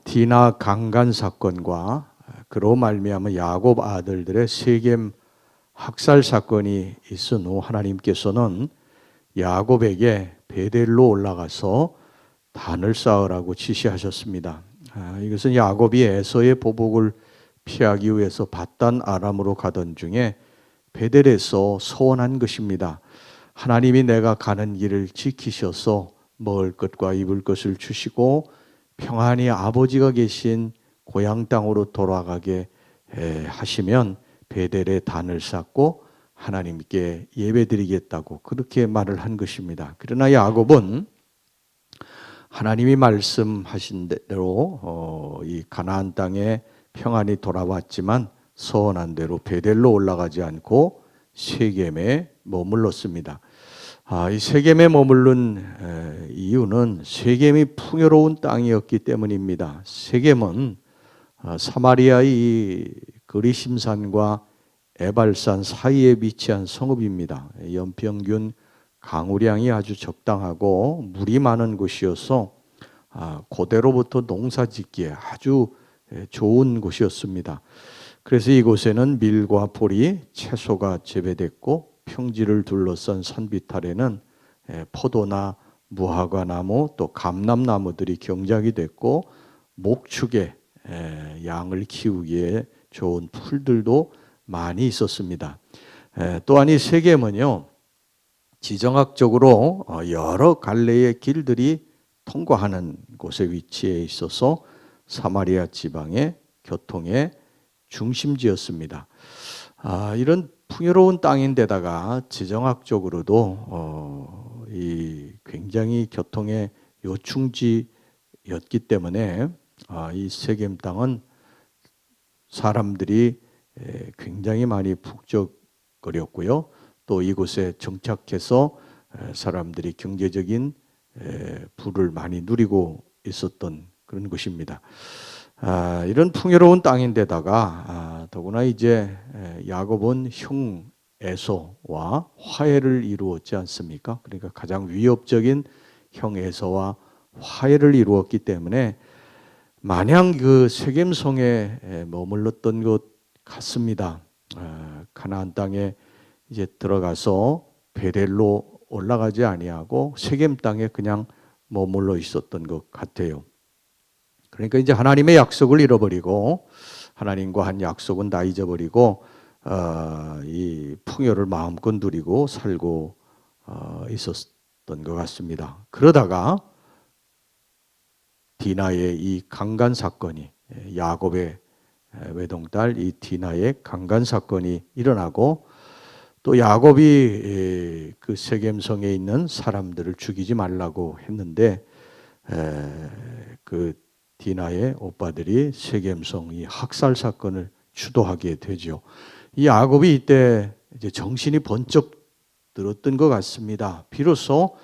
디나 강간 사건과 그로 말미암아 야곱 아들들의 세겜 학살 사건이 있은 후 하나님께서는 야곱에게 베델로 올라가서 단을 쌓으라고 지시하셨습니다. 이것은 야곱이 에서의 보복을 피하기 위해서 밧단 아람으로 가던 중에 베델에서 서원한 것입니다. 하나님이 내가 가는 길을 지키셔서 먹을 것과 입을 것을 주시고 평안히 아버지가 계신 고향 땅으로 돌아가게 하시면 베델에 단을 쌓고 하나님께 예배드리겠다고 그렇게 말을 한 것입니다. 그러나 야곱은 하나님이 말씀하신 대로 이 가나안 땅에 평안히 돌아왔지만 서원한 대로 베델로 올라가지 않고 세겜에 머물렀습니다. 이 세겜에 머무른 이유는 세겜이 풍요로운 땅이었기 때문입니다. 세겜은 사마리아의 그리심산과 에발산 사이에 위치한 성읍입니다. 연평균 강우량이 아주 적당하고 물이 많은 곳이어서 고대로부터 농사짓기에 아주 좋은 곳이었습니다. 그래서 이곳에는 밀과 보리, 채소가 재배됐고 평지를 둘러싼 산비탈에는 포도나 무화과 나무 또 감람나무들이 경작이 됐고 목축에 양을 키우기에 좋은 풀들도 많이 있었습니다. 또한 이 세겜은요 지정학적으로 여러 갈래의 길들이 통과하는 곳에 위치해 있어서 사마리아 지방의 교통의 중심지였습니다. 이런 풍요로운 땅인데다가 지정학적으로도 이 굉장히 교통의 요충지였기 때문에 이 세겜 땅은 사람들이 굉장히 많이 북적거렸고요. 또 이곳에 정착해서 사람들이 경제적인 부를 많이 누리고 있었던 그런 곳입니다. 이런 풍요로운 땅인데다가 더구나 이제 야곱은 형 에서와 화해를 이루었지 않습니까? 그러니까 가장 위협적인 형 에서와 화해를 이루었기 때문에 마냥 그 세겜성에 머물렀던 것 같습니다. 가나안 땅에 이제 들어가서 베델로 올라가지 아니하고 세겜 땅에 그냥 머물러 있었던 것 같아요. 그러니까 이제 하나님의 약속을 잃어버리고 하나님과 한 약속은 다 잊어버리고 이 풍요를 마음껏 누리고 살고 있었던 것 같습니다. 그러다가 디나의 이 강간 사건이 야곱의 외동딸 이 디나의 강간 사건이 일어나고 또 야곱이 그 세겜성에 있는 사람들을 죽이지 말라고 했는데 그 디나의 오빠들이 세겜성 이 학살 사건을 주도하게 되죠. 이 야곱이 이때 이제 정신이 번쩍 들었던 것 같습니다. 비로소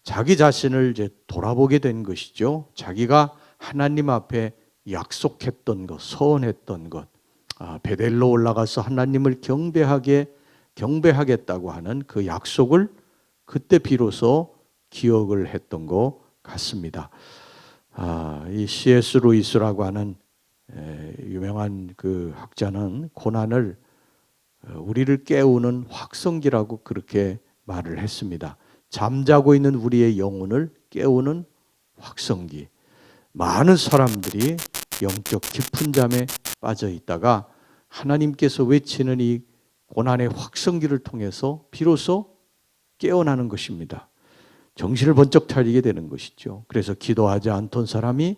자기 자신을 이제 돌아보게 된 것이죠. 자기가 하나님 앞에 약속했던 것, 서원했던 것, 베델로 올라가서 하나님을 경배하겠다고 하는 그 약속을 그때 비로소 기억을 했던 것 같습니다. 이 C.S. 루이스라고 하는 유명한 그 학자는 고난을 우리를 깨우는 확성기라고 그렇게 말을 했습니다. 잠자고 있는 우리의 영혼을 깨우는 확성기. 많은 사람들이 영적 깊은 잠에 빠져 있다가 하나님께서 외치는 이 고난의 확성기를 통해서 비로소 깨어나는 것입니다. 정신을 번쩍 차리게 되는 것이죠. 그래서 기도하지 않던 사람이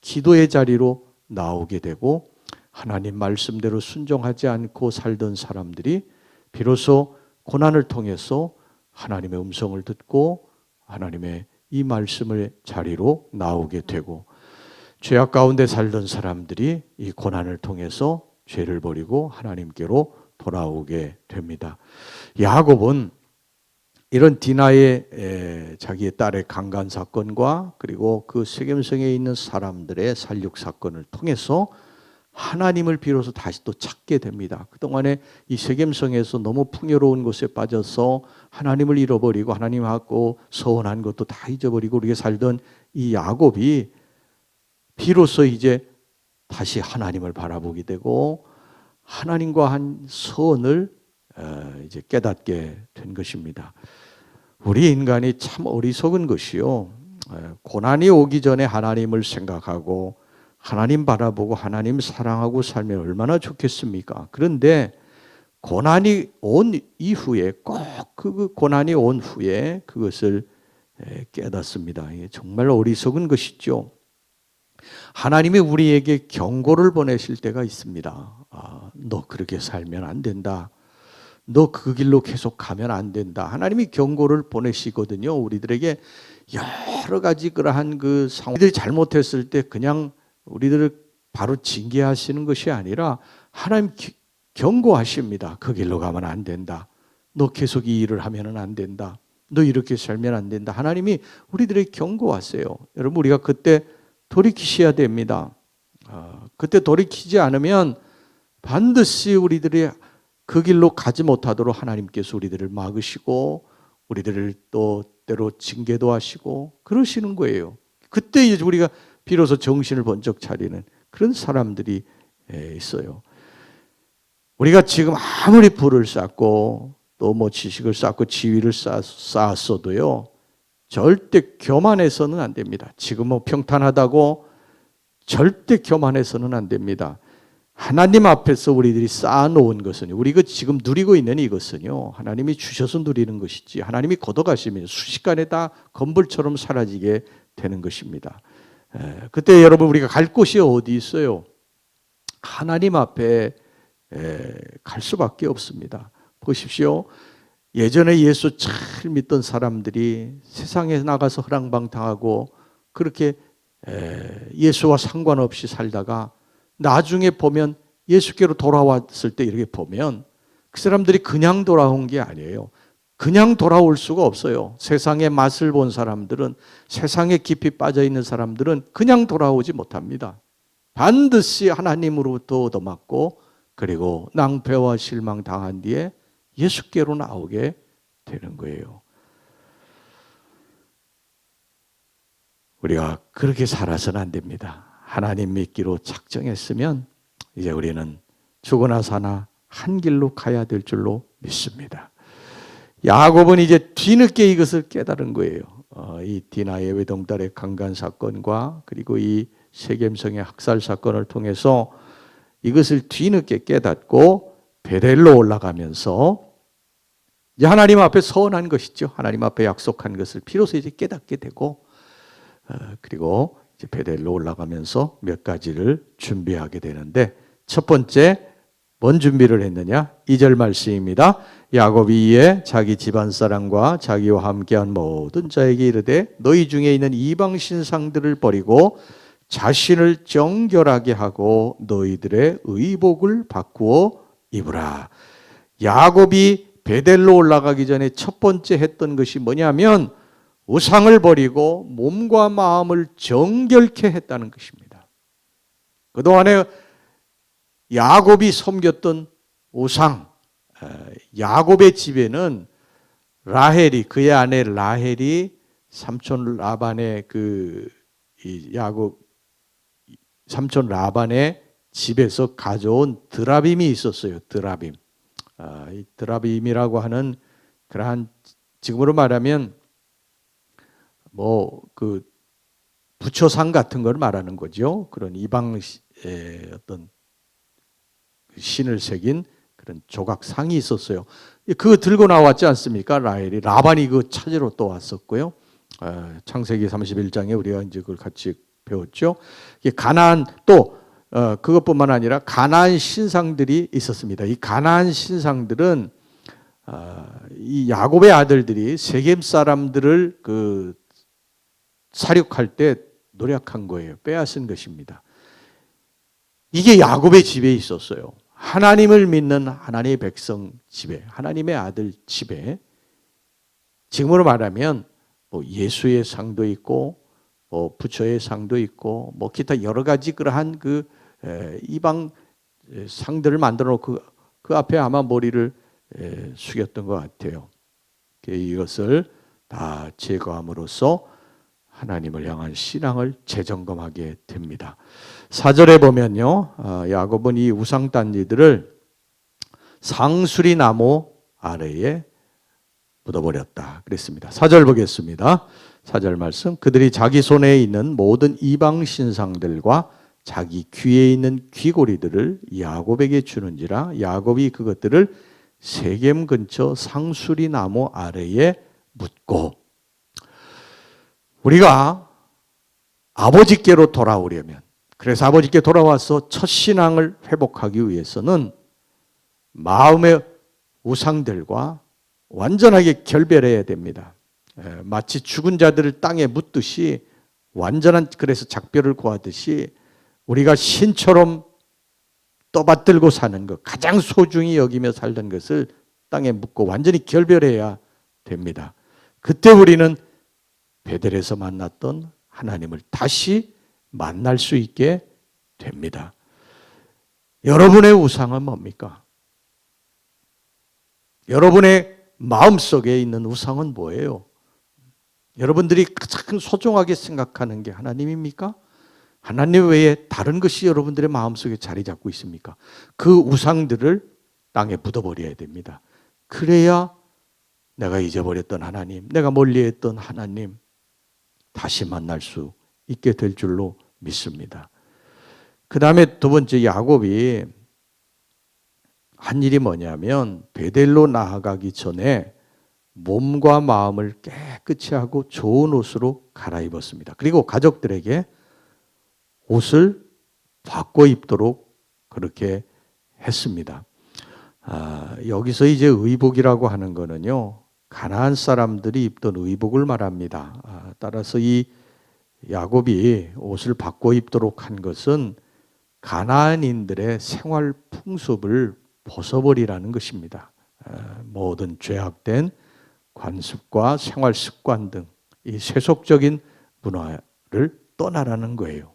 기도의 자리로 나오게 되고 하나님 말씀대로 순종하지 않고 살던 사람들이 비로소 고난을 통해서 하나님의 음성을 듣고 하나님의 이 말씀의 자리로 나오게 되고 죄악 가운데 살던 사람들이 이 고난을 통해서 죄를 버리고 하나님께로 돌아오게 됩니다. 야곱은 이런 디나의 자기의 딸의 강간 사건과 그리고 그 세겜성에 있는 사람들의 살육 사건을 통해서 하나님을 비로소 다시 또 찾게 됩니다. 그동안에 이 세겜성에서 너무 풍요로운 곳에 빠져서 하나님을 잃어버리고 하나님하고 서운한 것도 다 잊어버리고 우리가 살던 이 야곱이 비로소 이제 다시 하나님을 바라보게 되고 하나님과 한 선을 이제 깨닫게 된 것입니다. 우리 인간이 참 어리석은 것이요. 고난이 오기 전에 하나님을 생각하고 하나님 바라보고 하나님 사랑하고 살면 얼마나 좋겠습니까? 그런데 고난이 온 이후에 꼭 그 고난이 온 후에 그것을 깨닫습니다. 이게 정말 어리석은 것이죠. 하나님이 우리에게 경고를 보내실 때가 있습니다. 너 그렇게 살면 안 된다. 너 그 길로 계속 가면 안 된다. 하나님이 경고를 보내시거든요. 우리들에게 여러 가지 그러한 그 상황들이 잘못했을 때 그냥 우리들을 바로 징계하시는 것이 아니라 하나님 경고하십니다. 그 길로 가면 안 된다. 너 계속 이 일을 하면 안 된다. 너 이렇게 살면 안 된다. 하나님이 우리들에게 경고하세요. 여러분 우리가 그때 돌이키셔야 됩니다. 그때 돌이키지 않으면 반드시 우리들이 그 길로 가지 못하도록 하나님께서 우리들을 막으시고 우리들을 또 때로 징계도 하시고 그러시는 거예요. 그때 이제 우리가 비로소 정신을 번쩍 차리는 그런 사람들이 있어요. 우리가 지금 아무리 부를 쌓고 또 뭐 지식을 쌓고 지위를 쌓았어도요. 절대 교만해서는 안 됩니다. 지금 뭐 평탄하다고 절대 교만해서는 안 됩니다. 하나님 앞에서 우리들이 쌓아놓은 것은 우리가 지금 누리고 있는 이것은요. 하나님이 주셔서 누리는 것이지 하나님이 걷어가시면 순식간에 다 건불처럼 사라지게 되는 것입니다. 그때 여러분 우리가 갈 곳이 어디 있어요? 하나님 앞에 갈 수밖에 없습니다. 보십시오. 예전에 예수 잘 믿던 사람들이 세상에 나가서 허랑방탕하고 그렇게 예수와 상관없이 살다가 나중에 보면 예수께로 돌아왔을 때 이렇게 보면 그 사람들이 그냥 돌아온 게 아니에요. 그냥 돌아올 수가 없어요. 세상의 맛을 본 사람들은, 세상에 깊이 빠져 있는 사람들은 그냥 돌아오지 못합니다. 반드시 하나님으로부터 얻어맞고 그리고 낭패와 실망 당한 뒤에 예수께로 나오게 되는 거예요. 우리가 그렇게 살아서는 안 됩니다. 하나님 믿기로 작정했으면 이제 우리는 죽으나 사나 한 길로 가야 될 줄로 믿습니다. 야곱은 이제 뒤늦게 이것을 깨달은 거예요. 이 디나의 외동딸의 강간 사건과 그리고 이 세겜성의 학살 사건을 통해서 이것을 뒤늦게 깨닫고 베델로 올라가면서 이제 하나님 앞에 서원한 것이죠. 하나님 앞에 약속한 것을 비로소 이제 깨닫게 되고 그리고 이제 베델로 올라가면서 몇 가지를 준비하게 되는데 첫 번째 뭔 준비를 했느냐? 2절 말씀입니다. 야곱이 이에 자기 집안 사람과 자기와 함께한 모든 자에게 이르되 너희 중에 있는 이방 신상들을 버리고 자신을 정결하게 하고 너희들의 의복을 바꾸어 입으라. 야곱이 베델로 올라가기 전에 첫 번째 했던 것이 뭐냐면 우상을 버리고 몸과 마음을 정결케 했다는 것입니다. 그동안에 야곱이 섬겼던 우상, 야곱의 집에는 라헬이 그의 아내 라헬이 삼촌 라반의 삼촌 라반의 집에서 가져온 드라빔이 있었어요. 드라빔. 이 드라빔이라고 하는 그러한 지금으로 말하면 뭐 그 부처상 같은 걸 말하는 거죠. 그런 이방 어떤 신을 새긴 그런 조각상이 있었어요. 그거 들고 나왔지 않습니까? 라헬이 라반이 그거 찾으러 또 왔었고요. 창세기 31장에 우리가 이제 그걸 같이 배웠죠. 가나안 또 그것뿐만 아니라 가나안 신상들이 있었습니다. 이 가나안 신상들은 이 야곱의 아들들이 세겜 사람들을 그 사륙할 때 노력한 거예요. 빼앗은 것입니다. 이게 야곱의 집에 있었어요. 하나님을 믿는 하나님의 백성 집에, 하나님의 아들 집에 지금으로 말하면 뭐 예수의 상도 있고 뭐 부처의 상도 있고 뭐 기타 여러 가지 그러한 그 이방 상들을 만들어 놓고 그 앞에 아마 머리를 숙였던 것 같아요. 이것을 다 제거함으로써 하나님을 향한 신앙을 재점검하게 됩니다. 4절에 보면요, 야곱은 이 우상단지들을 상수리 나무 아래에 묻어버렸다 그랬습니다. 4절 보겠습니다. 4절 말씀. 그들이 자기 손에 있는 모든 이방 신상들과 자기 귀에 있는 귀고리들을 야곱에게 주는지라 야곱이 그것들을 세겜 근처 상수리 나무 아래에 묻고, 우리가 아버지께로 돌아오려면, 그래서 아버지께 돌아와서 첫 신앙을 회복하기 위해서는 마음의 우상들과 완전하게 결별해야 됩니다. 마치 죽은 자들을 땅에 묻듯이 완전한, 그래서 작별을 구하듯이 우리가 신처럼 떠받들고 사는 것, 가장 소중히 여기며 살던 것을 땅에 묻고 완전히 결별해야 됩니다. 그때 우리는 베델에서 만났던 하나님을 다시 만날 수 있게 됩니다. 여러분의 우상은 뭡니까? 여러분의 마음속에 있는 우상은 뭐예요? 여러분들이 가장 소중하게 생각하는 게 하나님입니까? 하나님 외에 다른 것이 여러분들의 마음속에 자리 잡고 있습니까? 그 우상들을 땅에 묻어버려야 됩니다. 그래야 내가 잊어버렸던 하나님, 내가 멀리했던 하나님 다시 만날 수 있게 될 줄로 믿습니다. 그 다음에 두 번째, 야곱이 한 일이 뭐냐면 베델로 나아가기 전에 몸과 마음을 깨끗이 하고 좋은 옷으로 갈아입었습니다. 그리고 가족들에게 옷을 바꿔 입도록 그렇게 했습니다. 여기서 이제 의복이라고 하는 거는요, 가나안 사람들이 입던 의복을 말합니다. 따라서 이 야곱이 옷을 바꿔 입도록 한 것은 가나안인들의 생활 풍습을 벗어버리라는 것입니다. 모든 죄악된 관습과 생활 습관 등 이 세속적인 문화를 떠나라는 거예요.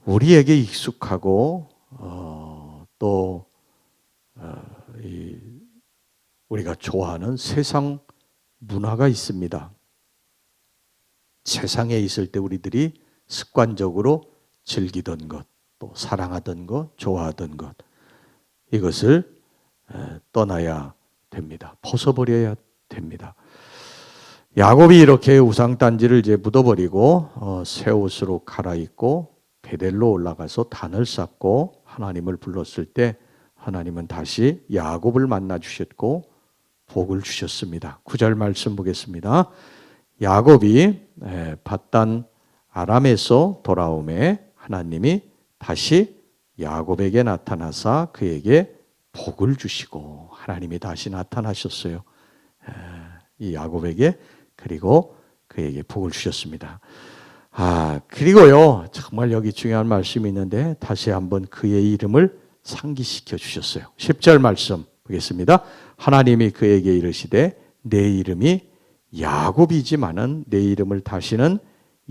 우리에게 익숙하고 또 우리가 좋아하는 세상 문화가 있습니다. 세상에 있을 때 우리들이 습관적으로 즐기던 것, 또 사랑하던 것, 좋아하던 것, 이것을 떠나야 됩니다. 벗어버려야 됩니다. 야곱이 이렇게 우상단지를 이제 묻어버리고 새 옷으로 갈아입고 베델로 올라가서 단을 쌓고 하나님을 불렀을 때 하나님은 다시 야곱을 만나 주셨고 복을 주셨습니다. 9절 말씀 보겠습니다. 야곱이 밧단 아람에서 돌아오매 하나님이 다시 야곱에게 나타나사 그에게 복을 주시고, 하나님이 다시 나타나셨어요. 이 야곱에게, 그리고 그에게 복을 주셨습니다. 그리고요, 정말 여기 중요한 말씀이 있는데 다시 한번 그의 이름을 상기시켜 주셨어요. 10절 말씀 보겠습니다. 하나님이 그에게 이르시되 내 이름이 야곱이지만은 내 이름을 다시는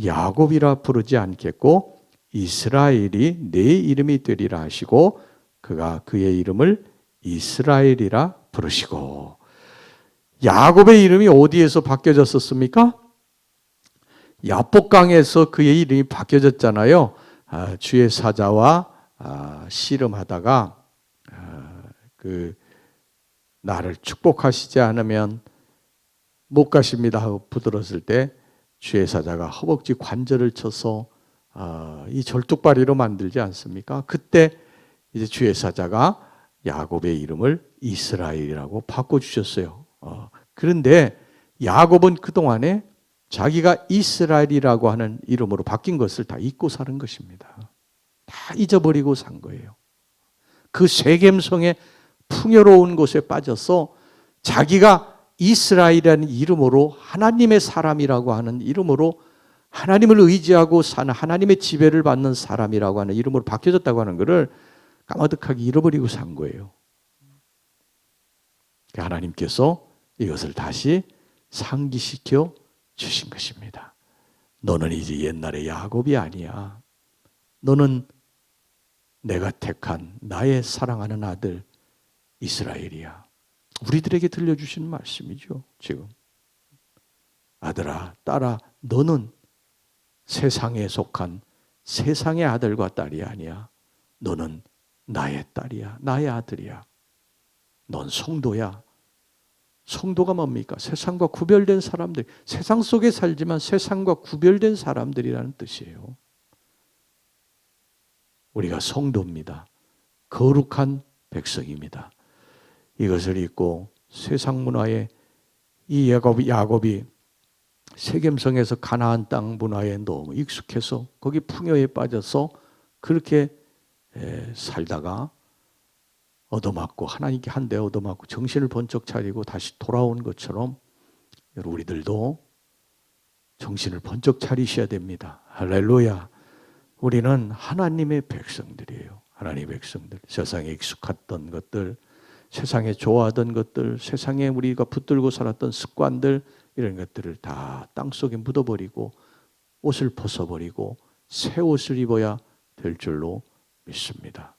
야곱이라 부르지 않겠고 이스라엘이 내 이름이 되리라 하시고 그가 그의 이름을 이스라엘이라 부르시고. 야곱의 이름이 어디에서 바뀌어졌었습니까? 야복강에서 그의 이름이 바뀌어졌잖아요. 주의 사자와 씨름하다가 나를 축복하시지 않으면 못 가십니다 하고 붙들었을 때 주의 사자가 허벅지 관절을 쳐서 이 절뚝발이로 만들지 않습니까? 그때 이제 주의 사자가 야곱의 이름을 이스라엘이라고 바꿔주셨어요. 그런데 야곱은 그동안에 자기가 이스라엘이라고 하는 이름으로 바뀐 것을 다 잊고 사는 것입니다. 다 잊어버리고 산 거예요. 그 세겜성의 풍요로운 곳에 빠져서 자기가 이스라엘이라는 이름으로, 하나님의 사람이라고 하는 이름으로, 하나님을 의지하고 사는, 하나님의 지배를 받는 사람이라고 하는 이름으로 바뀌어졌다고 하는 것을 까마득하게 잃어버리고 산 거예요. 하나님께서 이것을 다시 상기시켜 주신 것입니다. 너는 이제 옛날의 야곱이 아니야. 너는 내가 택한 나의 사랑하는 아들 이스라엘이야. 우리들에게 들려주시는 말씀이죠, 지금. 아들아, 딸아, 너는 세상에 속한 세상의 아들과 딸이 아니야. 너는 나의 딸이야. 나의 아들이야. 넌 성도야. 성도가 뭡니까? 세상과 구별된 사람들. 세상 속에 살지만 세상과 구별된 사람들이라는 뜻이에요. 우리가 성도입니다. 거룩한 백성입니다. 이것을 잊고 세상 문화에 이 야곱이 세겜성에서 가나안 땅 문화에 너무 익숙해서 거기 풍요에 빠져서 그렇게 살다가 얻어맞고 하나님께 한 대 얻어맞고 정신을 번쩍 차리고 다시 돌아온 것처럼 우리들도 정신을 번쩍 차리셔야 됩니다. 할렐루야. 우리는 하나님의 백성들이에요. 하나님의 백성들. 세상에 익숙했던 것들, 세상에 좋아하던 것들, 세상에 우리가 붙들고 살았던 습관들, 이런 것들을 다 땅속에 묻어버리고 옷을 벗어버리고 새 옷을 입어야 될 줄로 믿습니다.